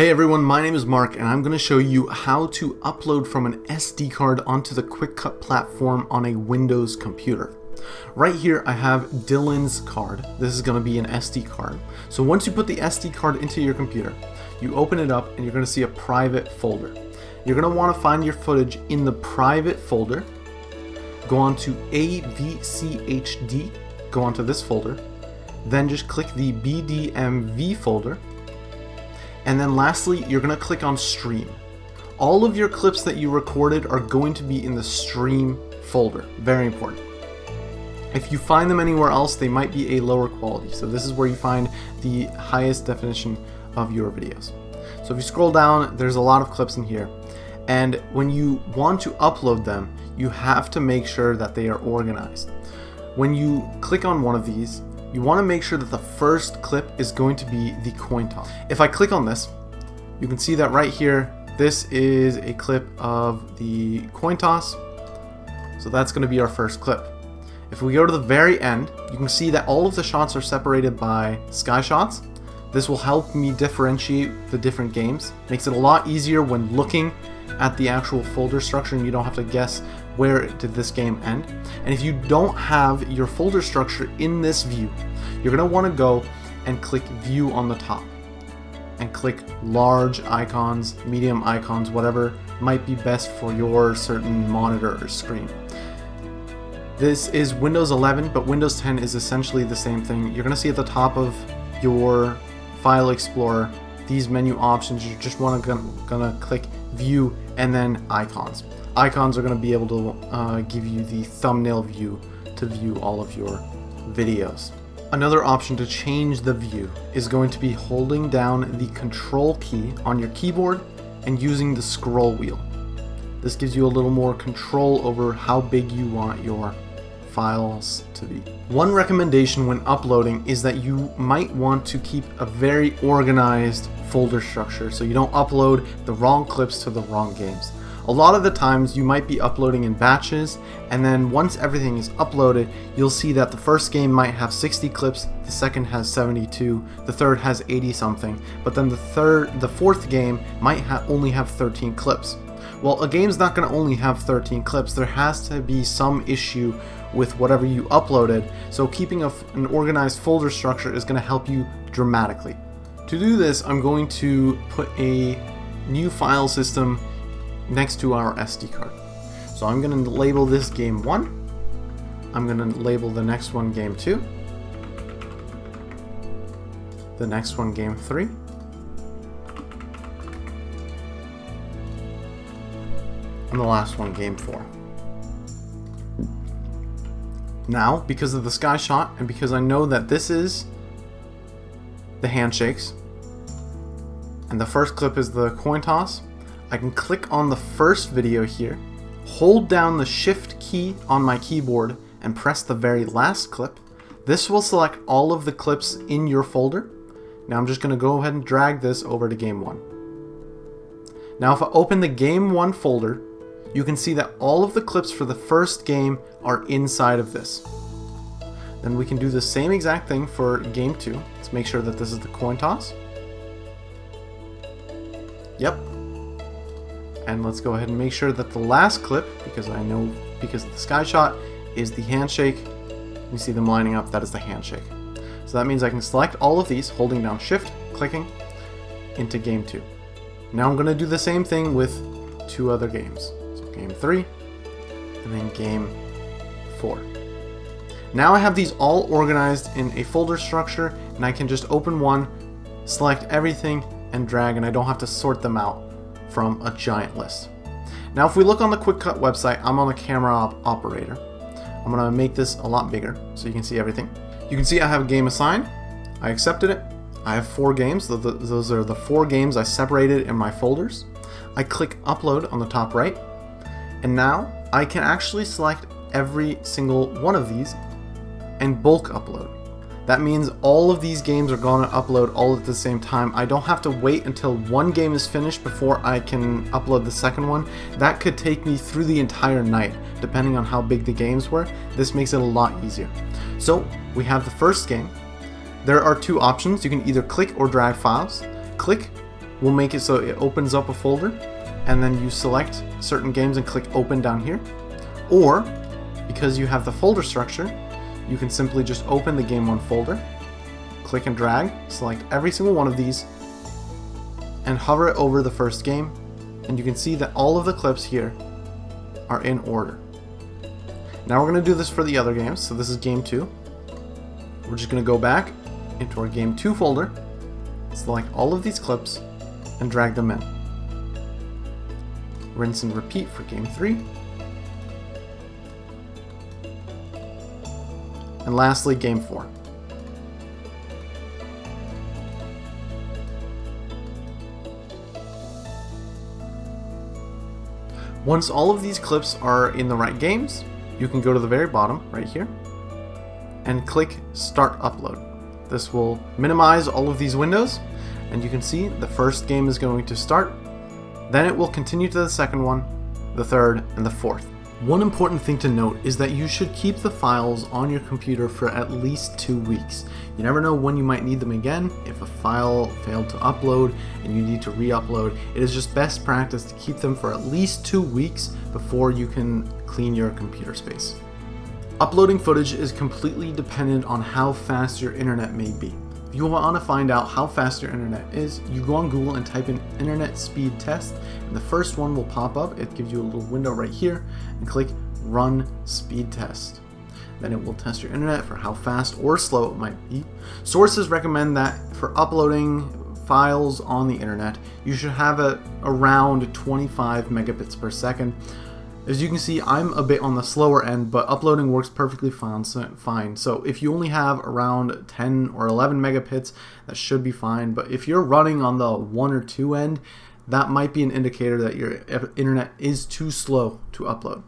Hey everyone, my name is Mark and I'm going to show you how to upload from an SD card onto the Quickcut platform on a Windows computer. Right here I have Dylan's card. This is going to be an SD card. So once you put the SD card into your computer, you open it up and you're going to see a private folder. You're going to want to find your footage in the private folder. Go on to AVCHD, go onto this folder, then just click the BDMV folder. And then lastly, you're going to click on Stream. All of your clips that you recorded are going to be in the Stream folder. Very important. If you find them anywhere else, they might be a lower quality. So this is where you find the highest definition of your videos. So if you scroll down, there's a lot of clips in here. And when you want to upload them, you have to make sure that they are organized. When you click on one of these, you want to make sure that the first clip is going to be the coin toss. If I click on this, you can see that right here, this is a clip of the coin toss. So that's going to be our first clip. If we go to the very end, you can see that all of the shots are separated by sky shots. This will help me differentiate the different games. Makes it a lot easier when looking at the actual folder structure and you don't have to guess where did this game end. And if you don't have your folder structure in this view, you're going to want to go and click View on the top and click large icons, medium icons, whatever might be best for your certain monitor or screen. This is Windows 11, but Windows 10 is essentially the same thing. You're going to see at the top of your File Explorer these menu options. You just want to gonna click View and then Icons. Icons are going to be able to give you the thumbnail view to view all of your videos. Another option to change the view is going to be holding down the Control key on your keyboard and using the scroll wheel. This gives you a little more control over how big you want your files to be. One recommendation when uploading is that you might want to keep a very organized folder structure so you don't upload the wrong clips to the wrong games. A lot of the times you might be uploading in batches, and then once everything is uploaded, you'll see that the first game might have 60 clips, the second has 72, the third has 80 something, but then the fourth game might only have 13 clips. Well, a game's not going to only have 13 clips. There has to be some issue with whatever you uploaded, so keeping an organized folder structure is going to help you dramatically. To do this, I'm going to put a new file system next to our SD card. So I'm going to label this game 1. I'm going to label the next one game 2. The next one game 3. And the last one game 4. Now, because of the sky shot and because I know that this is the handshakes and the first clip is the coin toss, I can click on the first video here, hold down the Shift key on my keyboard and press the very last clip. This will select all of the clips in your folder. Now I'm just going to go ahead and drag this over to game 1. Now if I open the game 1 folder, you can see that all of the clips for the first game are inside of this. Then we can do the same exact thing for game 2. Let's make sure that this is the coin toss. Yep. And let's go ahead and make sure that the last clip, because I know because of the sky shot, is the handshake. You see them lining up, that is the handshake. So that means I can select all of these, holding down Shift, clicking, into game 2. Now I'm going to do the same thing with 2 other games. So game 3, and then game 4. Now I have these all organized in a folder structure, and I can just open one, select everything, and drag, and I don't have to sort them out from a giant list. Now if we look on the Quickcut website, I'm on the camera operator. I'm going to make this a lot bigger so you can see everything. You can see I have a game assigned. I accepted it. I have 4 games. Those are the 4 games I separated in my folders. I click Upload on the top right, and now I can actually select every single one of these and bulk upload. That means all of these games are going to upload all at the same time. I don't have to wait until one game is finished before I can upload the second one. That could take me through the entire night, depending on how big the games were. This makes it a lot easier. So we have the first game. There are 2 options. You can either click or drag files. Click will make it so it opens up a folder, and then you select certain games and click open down here. Or, because you have the folder structure, you can simply just open the Game 1 folder, click and drag, select every single one of these, and hover it over the first game, and you can see that all of the clips here are in order. Now we're going to do this for the other games. So this is game 2. We're just going to go back into our game 2 folder, select all of these clips, and drag them in. Rinse and repeat for game 3. And lastly, game 4. Once all of these clips are in the right games, you can go to the very bottom right here and click Start Upload. This will minimize all of these windows, and you can see the first game is going to start. Then it will continue to the second one, the third, and the fourth. One important thing to note is that you should keep the files on your computer for at least 2 weeks. You never know when you might need them again. If a file failed to upload and you need to re-upload, it is just best practice to keep them for at least 2 weeks before you can clean your computer space. Uploading footage is completely dependent on how fast your internet may be. If you want to find out how fast your internet is, you go on Google and type in internet speed test, and the first one will pop up. It gives you a little window right here, and click run speed test. Then it will test your internet for how fast or slow it might be. Sources recommend that for uploading files on the internet, you should have it around 25 megabits per second. As you can see, I'm a bit on the slower end, but uploading works perfectly fine. So if you only have around 10 or 11 megabits, that should be fine. But if you're running on the 1 or 2 end, that might be an indicator that your internet is too slow to upload.